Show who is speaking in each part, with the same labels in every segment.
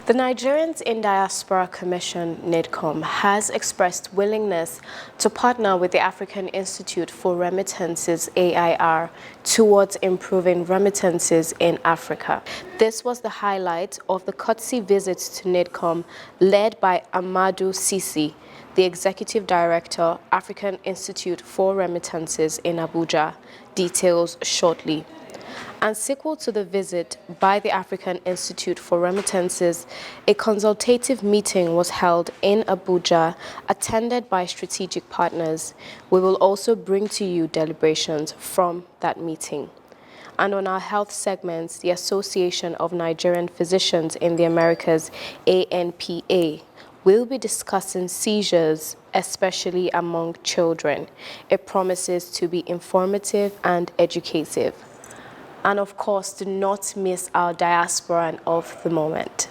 Speaker 1: The Nigerians in Diaspora Commission, NIDCOM, has expressed willingness to partner with the African Institute for Remittances, AIR, towards improving remittances in Africa. This was the highlight of the courtesy visit to NIDCOM led by Amadou Sisi, the Executive Director, African Institute for Remittances in Abuja. Details shortly. And sequel to the visit by the African Institute for Remittances, a consultative meeting was held in Abuja, attended by strategic partners. We will also bring to you deliberations from that meeting. And on our health segments, the Association of Nigerian Physicians in the Americas, ANPA, will be discussing seizures, especially among children. It promises to be informative and educative. And of course, do not miss our Diaspora of the moment.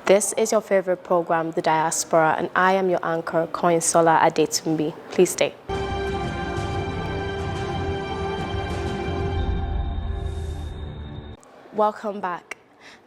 Speaker 1: This is your favorite program, The Diaspora, and I am your anchor, Koinsola Adetumbi. Please stay. Welcome back.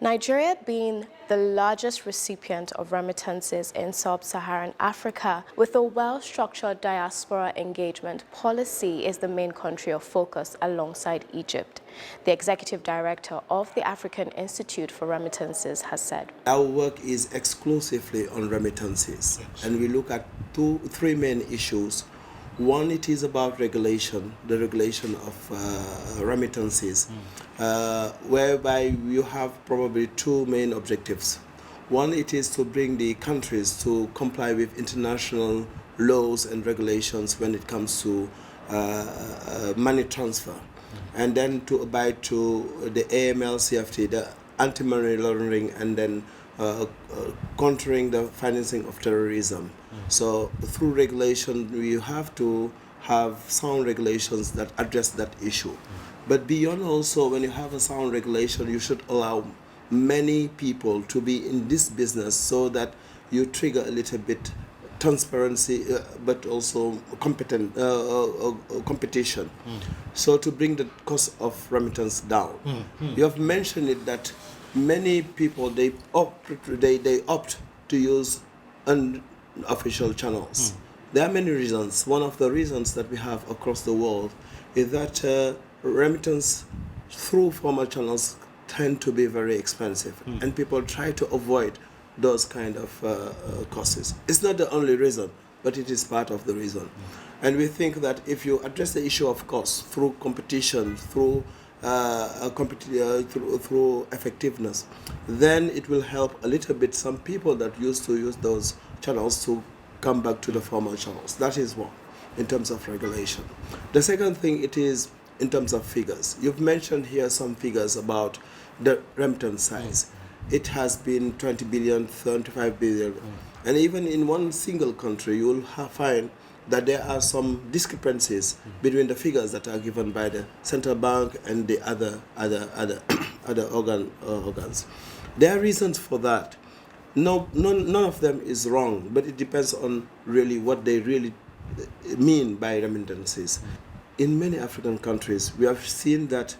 Speaker 1: Nigeria being the largest recipient of remittances in sub-Saharan Africa, with a well-structured diaspora engagement policy, is the main country of focus alongside Egypt. The executive director of the African Institute for Remittances has said,
Speaker 2: our work is exclusively on remittances, and we look at three main issues. One, it is about regulation, the regulation of remittances, whereby you have probably two main objectives. One, it is to bring the countries to comply with international laws and regulations when it comes to money transfer, and then to abide to the AML CFT, the anti-money laundering, and then countering the financing of terrorism. So through regulation, we have to have sound regulations that address that issue. But beyond also, when you have a sound regulation, you should allow many people to be in this business so that you trigger a little bit transparency, but also competition. So to bring the cost of remittance down. You have mentioned it that many people, they opt to use unofficial channels. There are many reasons. One of the reasons that we have across the world is that remittance through formal channels tend to be very expensive, and people try to avoid those kind of costs. It's not the only reason, but it is part of the reason. And we think that if you address the issue of cost through competition, through effectiveness, then it will help a little bit some people that used to use those channels to come back to the formal channels. That is one, in terms of regulation. The second thing, it is in terms of figures. You've mentioned here some figures about the remittance size. It has been 20 billion, 35 billion. And even in one single country, you will find that there are some discrepancies between the figures that are given by the central bank and the other organs. There are reasons for that. None of them is wrong, but it depends on really what they really mean by remittances. In many African countries, we have seen that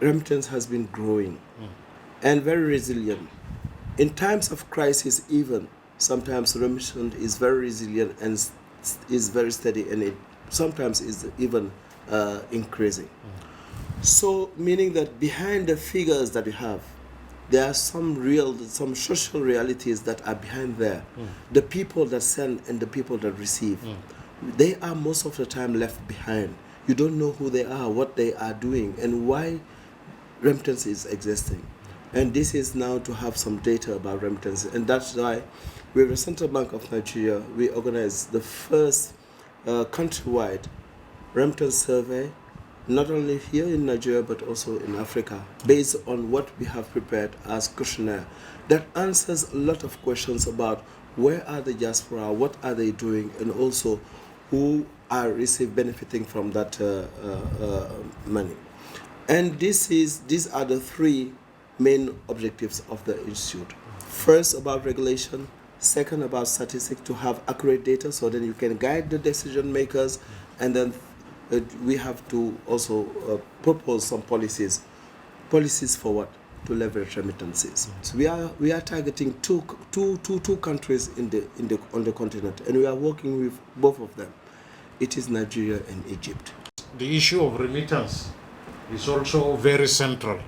Speaker 2: remittance has been growing and very resilient. In times of crisis even, sometimes remittance is very resilient and is very steady, and it sometimes is even increasing. So meaning that behind the figures that we have, there are some social realities that are behind there. The people that send and the people that receive, they are most of the time left behind. You don't know who they are, what they are doing, and why remittance is existing. And this is now to have some data about remittance. And that's why with the Central Bank of Nigeria, we organized the first countrywide remittance survey, not only here in Nigeria, but also in Africa, based on what we have prepared as questionnaire that answers a lot of questions about where are the diaspora, what are they doing, and also who are benefiting from that money. And these are the three main objectives of the Institute. First, about regulation. Second, about statistics, to have accurate data so then you can guide the decision makers. And then we have to also propose some policies. Policies for what? to leverage remittances. So we are targeting two countries on the continent, and we are working with both of them. It is Nigeria and Egypt.
Speaker 3: The issue of remittance is also very central.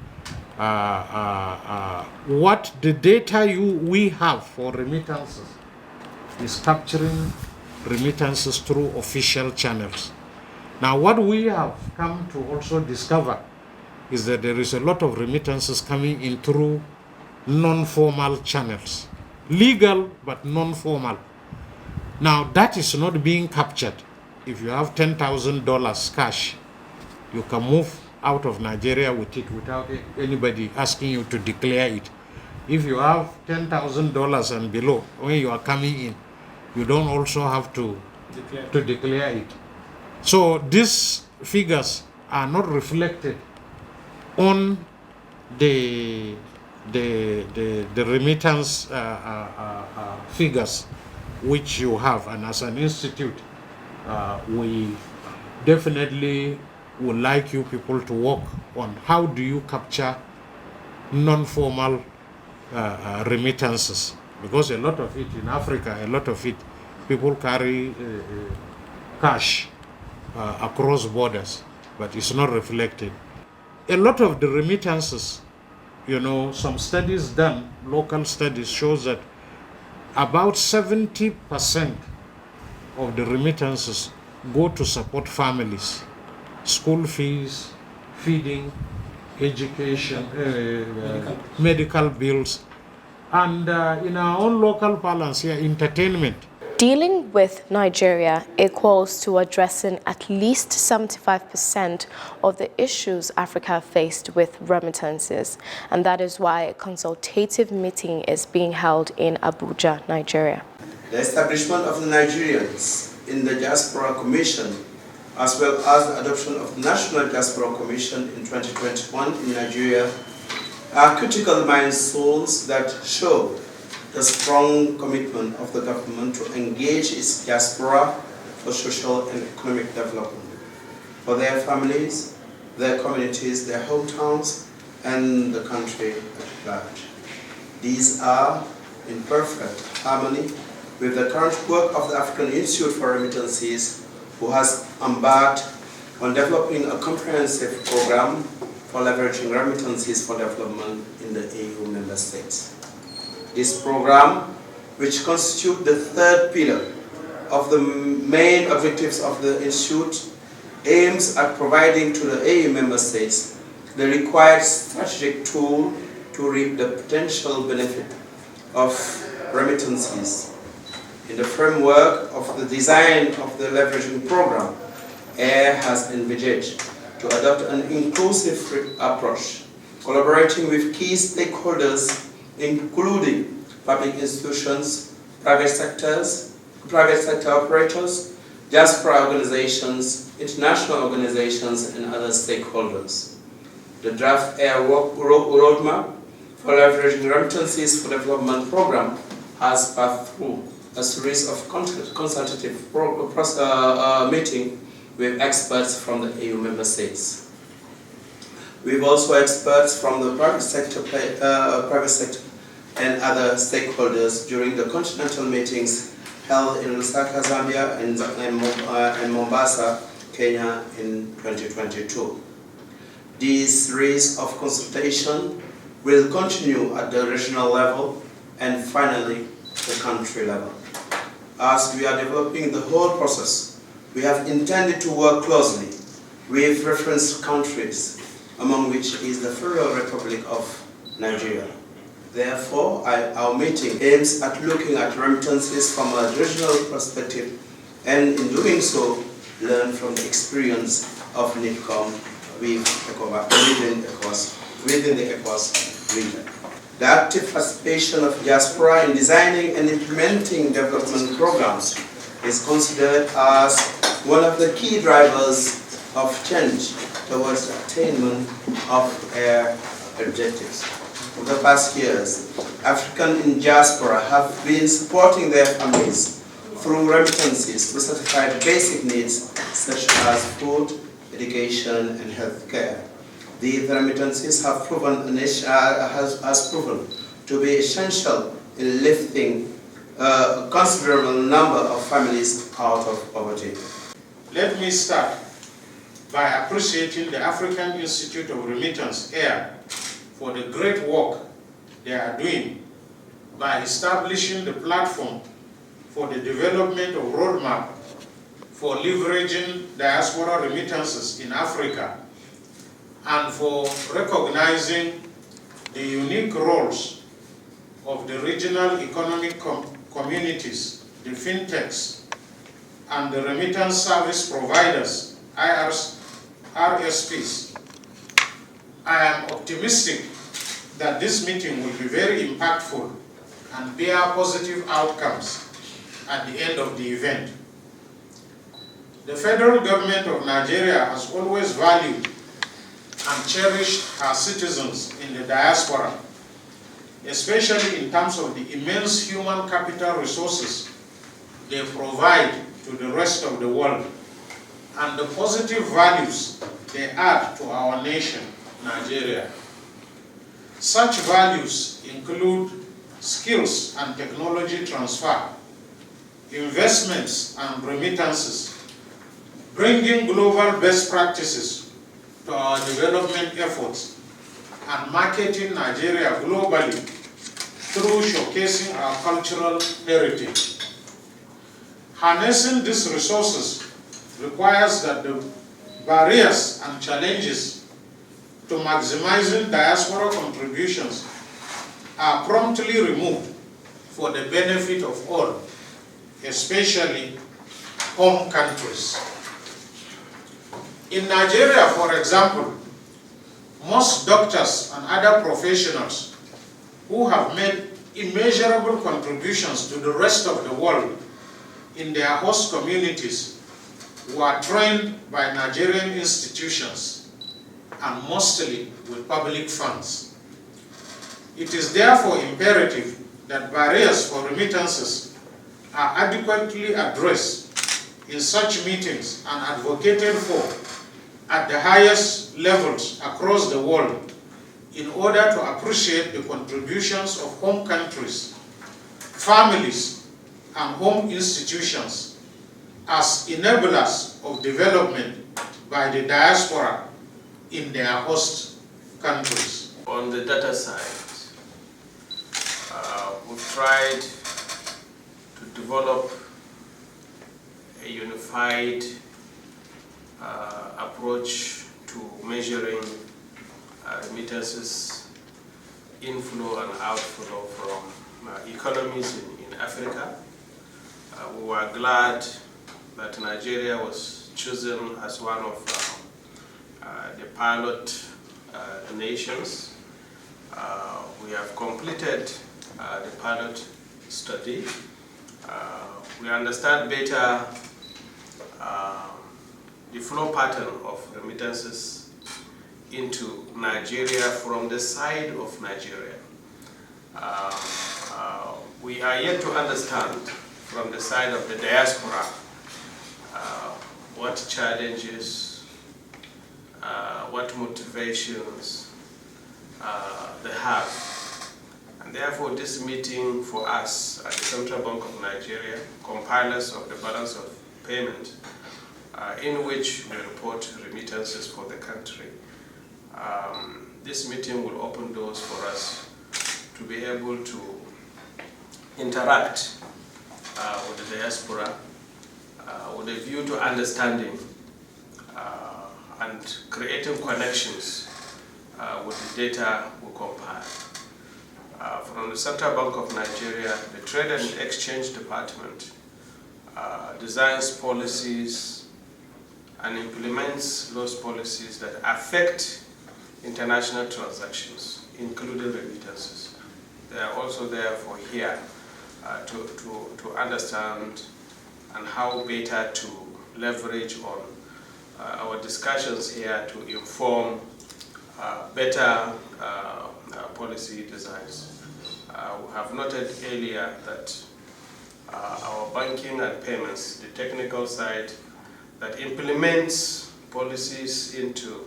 Speaker 3: What the data we have for remittances is capturing remittances through official channels. Now, what we have come to also discover is that there is a lot of remittances coming in through non-formal channels, legal but non-formal. Now, that is not being captured. If you have $10,000 cash, you can move out of Nigeria with it without anybody asking you to declare it. If you have $10,000 and below, when you are coming in, you don't also have to declare it. So these figures are not reflected on the remittance figures which you have, and as an institute, we definitely would like you people to work on how do you capture non-formal remittances, because a lot of it in Africa, a lot of it, people carry cash across borders, but it's not reflected. A lot of the remittances, some studies done, local studies, shows that about 70% of the remittances go to support families, school fees, feeding, education, medical bills, and in our own local parlance here, entertainment.
Speaker 1: Dealing with Nigeria equals to addressing at least 75% of the issues Africa faced with remittances, and that is why a consultative meeting is being held in Abuja, Nigeria.
Speaker 2: The establishment of the Nigerians in the Diaspora Commission, as well as the adoption of the National Diaspora Commission in 2021 in Nigeria, are critical milestones that show the strong commitment of the government to engage its diaspora for social and economic development, for their families, their communities, their hometowns, and the country at large. These are in perfect harmony with the current work of the African Institute for Remittances, who has embarked on developing a comprehensive program for leveraging remittances for development in the EU member states. This program, which constitutes the third pillar of the main objectives of the Institute, aims at providing to the EU member states the required strategic tool to reap the potential benefit of remittances. In the framework of the design of the leveraging program, AIR has envisaged to adopt an inclusive approach, collaborating with key stakeholders including public institutions, private sector operators, diaspora organizations, international organizations, and other stakeholders. The draft AIR roadmap for leveraging remittances for development program has passed through a series of consultative meetings with experts from the EU member states. We've also experts from the private sector and other stakeholders during the continental meetings held in Lusaka, Zambia, and Mombasa, Kenya in 2022. This series of consultation will continue at the regional level and finally the country level. As we are developing the whole process, we have intended to work closely with reference countries, among which is the Federal Republic of Nigeria. Therefore, our meeting aims at looking at remittances from a regional perspective, and in doing so, learn from the experience of NIDCOM within the ECOWAS region. The active participation of diaspora in designing and implementing development programs is considered as one of the key drivers of change towards the attainment of our objectives. Over the past years, Africans in diaspora have been supporting their families through remittances to satisfy basic needs such as food, education, and health care. The remittances have proven, has proven to be essential in lifting a considerable number of families out of poverty.
Speaker 3: Let me start by appreciating the African Institute of Remittance, AIR, for the great work they are doing by establishing the platform for the development of roadmap for leveraging diaspora remittances in Africa, and for recognizing the unique roles of the regional economic communities, the fintechs, and the remittance service providers, RSPs. I am optimistic that this meeting will be very impactful and bear positive outcomes at the end of the event. The federal government of Nigeria has always valued and cherished her citizens in the diaspora, especially in terms of the immense human capital resources they provide to the rest of the world and the positive values they add to our nation, Nigeria. Such values include skills and technology transfer, investments and remittances, bringing global best practices to our development efforts, and marketing Nigeria globally through showcasing our cultural heritage. Harnessing these resources requires that the barriers and challenges to maximizing diaspora contributions are promptly removed for the benefit of all, especially home countries. In Nigeria, for example, most doctors and other professionals who have made immeasurable contributions to the rest of the world in their host communities were trained by Nigerian institutions and mostly with public funds. It is therefore imperative that barriers for remittances are adequately addressed in such meetings and advocated for at the highest levels across the world in order to appreciate the contributions of home countries, families, and home institutions as enablers of development by the diaspora in their host countries.
Speaker 4: On the data side, we've tried to develop a unified approach to measuring remittances, inflow and outflow from economies in Africa. We were glad that Nigeria was chosen as one of the pilot nations. We have completed the pilot study. We understand better the flow pattern of remittances into Nigeria from the side of Nigeria. We are yet to understand from the side of the diaspora what challenges, what motivations they have. And therefore this meeting for us at the Central Bank of Nigeria, compilers of the balance of payment, in which we report remittances for the country. This meeting will open doors for us to be able to interact with the diaspora with a view to understanding and creating connections with the data we compile. From the Central Bank of Nigeria, the Trade and Exchange Department designs policies and implements those policies that affect international transactions, including remittances. They are also therefore here to understand and how better to leverage on our discussions here to inform better policy designs. We have noted earlier that our banking and payments, the technical side that implements policies into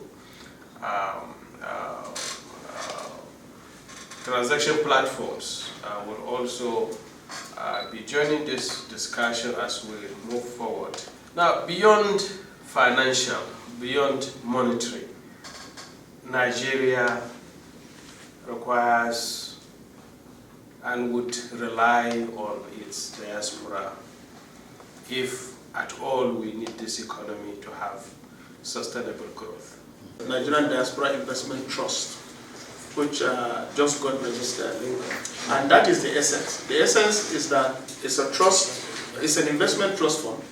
Speaker 4: transaction platforms will also be joining this discussion as we move forward. Now, beyond financial, beyond monetary, Nigeria requires and would rely on its diaspora if at all we need this economy to have sustainable growth.
Speaker 5: Nigerian Diaspora Investment Trust, which just got registered, and that is the essence. The essence is that it's a trust, it's an investment trust fund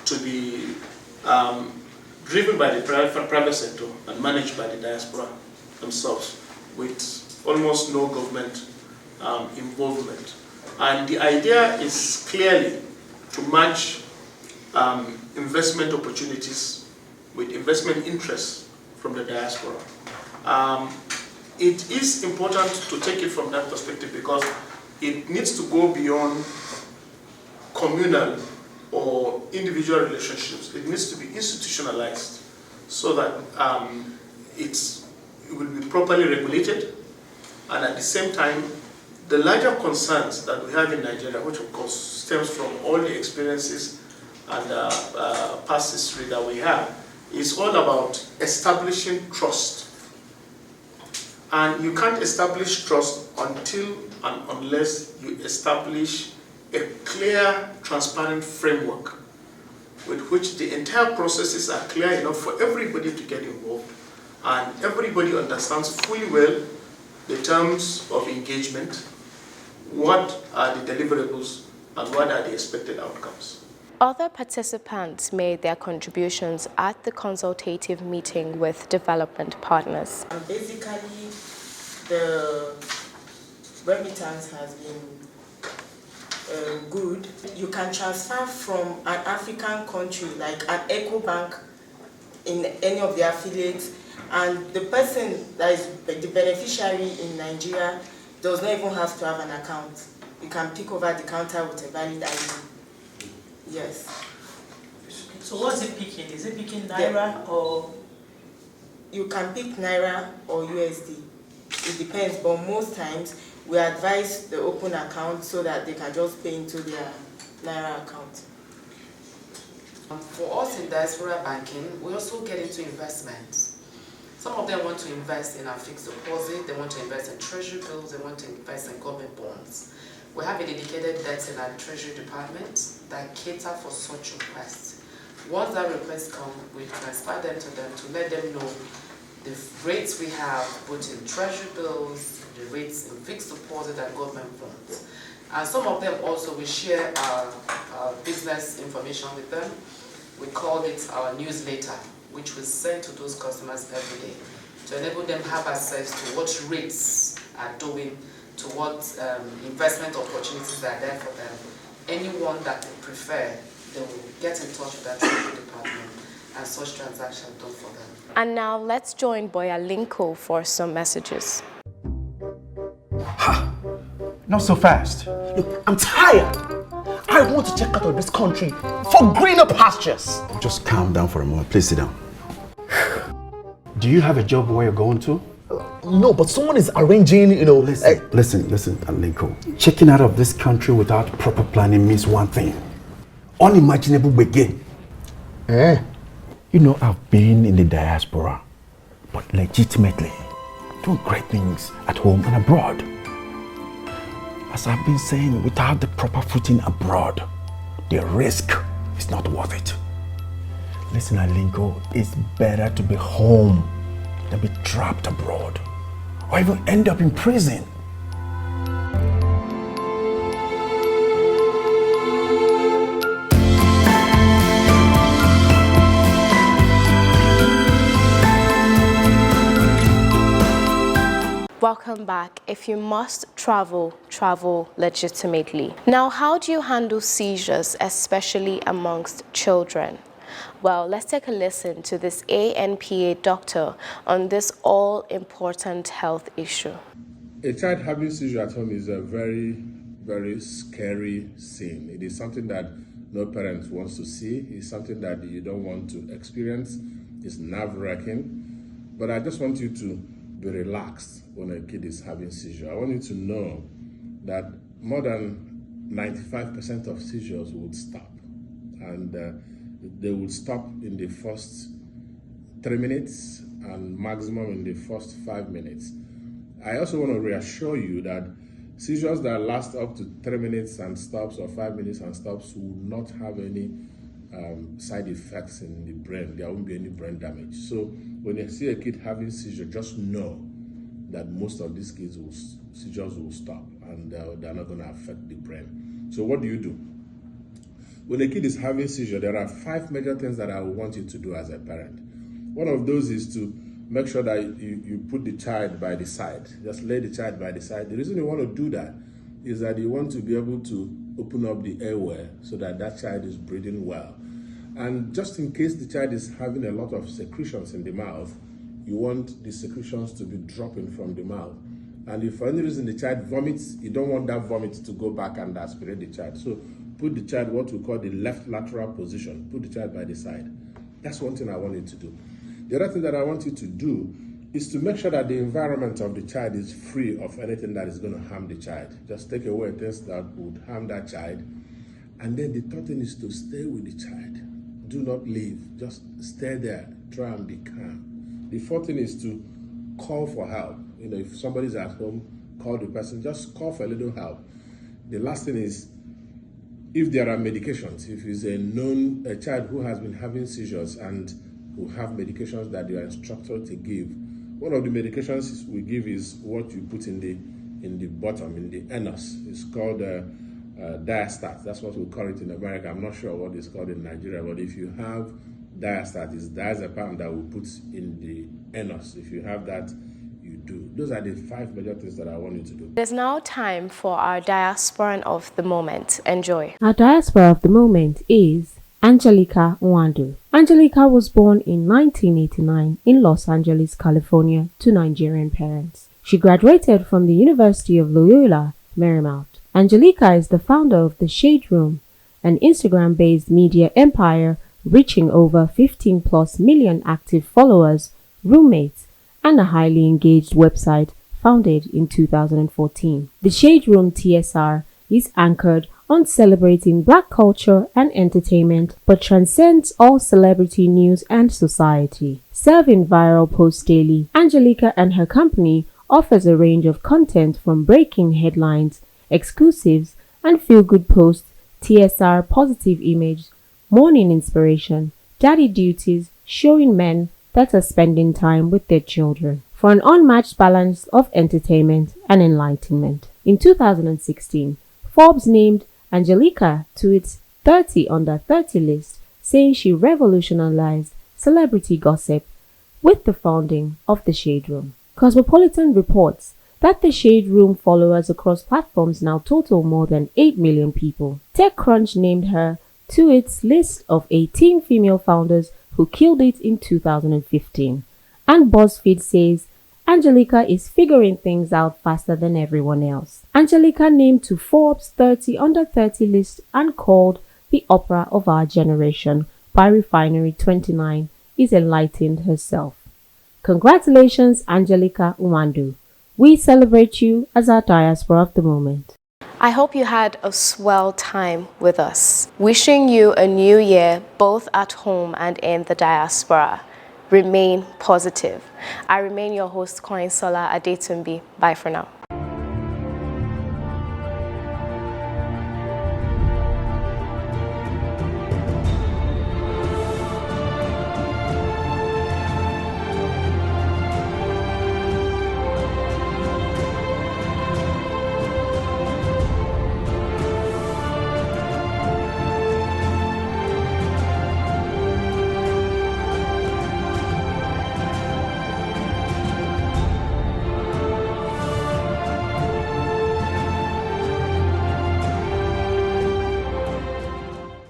Speaker 5: to be driven by the private sector and managed by the diaspora themselves, with almost no government involvement. And the idea is clearly to match investment opportunities with investment interests from the diaspora. It is important to take it from that perspective because it needs to go beyond communal or individual relationships. It needs to be institutionalized so that it will be properly regulated, and at the same time, the larger concerns that we have in Nigeria, which of course stems from all the experiences and past history that we have, is all about establishing trust. And you can't establish trust until and unless you establish a clear, transparent framework with which the entire processes are clear enough for everybody to get involved, and everybody understands fully well the terms of engagement, what are the deliverables, and what are the expected outcomes.
Speaker 1: Other participants made their contributions at the consultative meeting with development partners.
Speaker 6: Basically, the remittance has been good. You can transfer from an African country like an Eco Bank in any of the affiliates, and the person that is the beneficiary in Nigeria does not even have to have an account. You can pick over the counter with a valid ID. Yes.
Speaker 7: So what's it picking? Is it picking Naira or?
Speaker 6: You can pick Naira or USD. It depends, but most times we advise the open account so that they can just pay into their Naira account.
Speaker 8: For us in diaspora banking, we also get into investments. Some of them want to invest in our fixed deposit, they want to invest in treasury bills, they want to invest in government bonds. We have a dedicated desk in our treasury department that cater for such requests. Once that request comes, we transfer them to let them know the rates we have both in treasury bills, the rates in fixed deposit and government bonds. And some of them also, we share our business information with them. We call it our newsletter, which we send to those customers every day to enable them have access to what rates are doing, to what investment opportunities are there for them. Anyone that they prefer, they will get in touch with that treasury department and such transactions done for them.
Speaker 1: And now let's join Boya Linko for some messages.
Speaker 9: Ha! Not so fast. Look, I'm tired. I want to check out of this country for greener pastures.
Speaker 10: Just calm down for a moment. Please sit down.
Speaker 9: Do you have a job where you're going to?
Speaker 10: No, but someone is arranging, Listen, Alinko. Checking out of this country without proper planning means one thing. Unimaginable begin. I've been in the diaspora, but legitimately doing great things at home and abroad. As I've been saying, without the proper footing abroad, the risk is not worth it. Listen, Alinko, it's better to be home than be trapped abroad, or even end up in prison.
Speaker 1: Welcome back. If you must travel, travel legitimately. Now, how do you handle seizures, especially amongst children? Well, let's take a listen to this ANPA doctor on this all-important health issue.
Speaker 11: A child having seizure at home is a very, very scary scene. It is something that no parent wants to see. It's something that you don't want to experience. It's nerve-wracking. But I just want you to be relaxed when a kid is having seizure. I want you to know that more than 95% of seizures would stop. And they would stop in the first 3 minutes and maximum in the first 5 minutes. I also want to reassure you that seizures that last up to 3 minutes and stops or 5 minutes and stops will not have any side effects in the brain. There won't be any brain damage. So when you see a kid having seizure, just know that most of these kids seizures will stop and they're not going to affect the brain. So what do? When a kid is having seizure, there are 5 major things that I want you to do as a parent. One of those is to make sure that you put the child by the side. Just lay the child by the side. The reason you want to do that is that you want to be able to open up the airway so that that child is breathing well. And just in case the child is having a lot of secretions in the mouth, you want the secretions to be dropping from the mouth. And if for any reason the child vomits, you don't want that vomit to go back and aspirate the child. So put the child what we call the left lateral position. Put the child by the side. That's one thing I want you to do. The other thing that I want you to do is to make sure that the environment of the child is free of anything that is going to harm the child. Just take away things that would harm that child. And then the third thing is to stay with the child. Do not leave. Just stay there. Try and be calm. The fourth thing is to call for help. If somebody's at home, call the person. Just call for a little help. The last thing is, if there are medications, if it's a child who has been having seizures and who have medications that you are instructed to give, one of the medications we give is what you put in the bottom, in the anus. It's called Diastat. That's what we call it in America. I'm not sure what it's called in Nigeria, but if you have Diastat, it's diazepam that we put in the anus. If you have that, you do. Those are the 5 major things that I want you to do.
Speaker 1: There's now time for our diasporan of the moment. Enjoy.
Speaker 12: Our diaspora of the moment is Angelica Nwandu. Angelica was born in 1989 in Los Angeles, California, to Nigerian parents. She graduated from the University of Loyola, Marymount. Angelica is the founder of The Shade Room, an Instagram-based media empire reaching over 15+ million active followers, roommates, and a highly engaged website founded in 2014. The Shade Room TSR is anchored on celebrating Black culture and entertainment, but transcends all celebrity news and society. Serving viral posts daily, Angelica and her company offers a range of content from breaking headlines, exclusives, and feel-good posts, TSR positive image, morning inspiration, daddy duties, showing men that are spending time with their children, for an unmatched balance of entertainment and enlightenment. In 2016, Forbes named Angelica to its 30 under 30 list, saying she revolutionized celebrity gossip with the founding of The Shade Room. Cosmopolitan reports that The Shade Room followers across platforms now total more than 8 million people. TechCrunch named her to its list of 18 female founders who killed it in 2015. And BuzzFeed says Angelica is figuring things out faster than everyone else. Angelica named to Forbes 30 under 30 list and called the opera of our generation by Refinery 29 is enlightened herself. Congratulations, Angelica Nwandu. We celebrate you as our diaspora of the moment.
Speaker 1: I hope you had a swell time with us. Wishing you a new year, both at home and in the diaspora. Remain positive. I remain your host, Koinsola Adetumbi. Bye for now.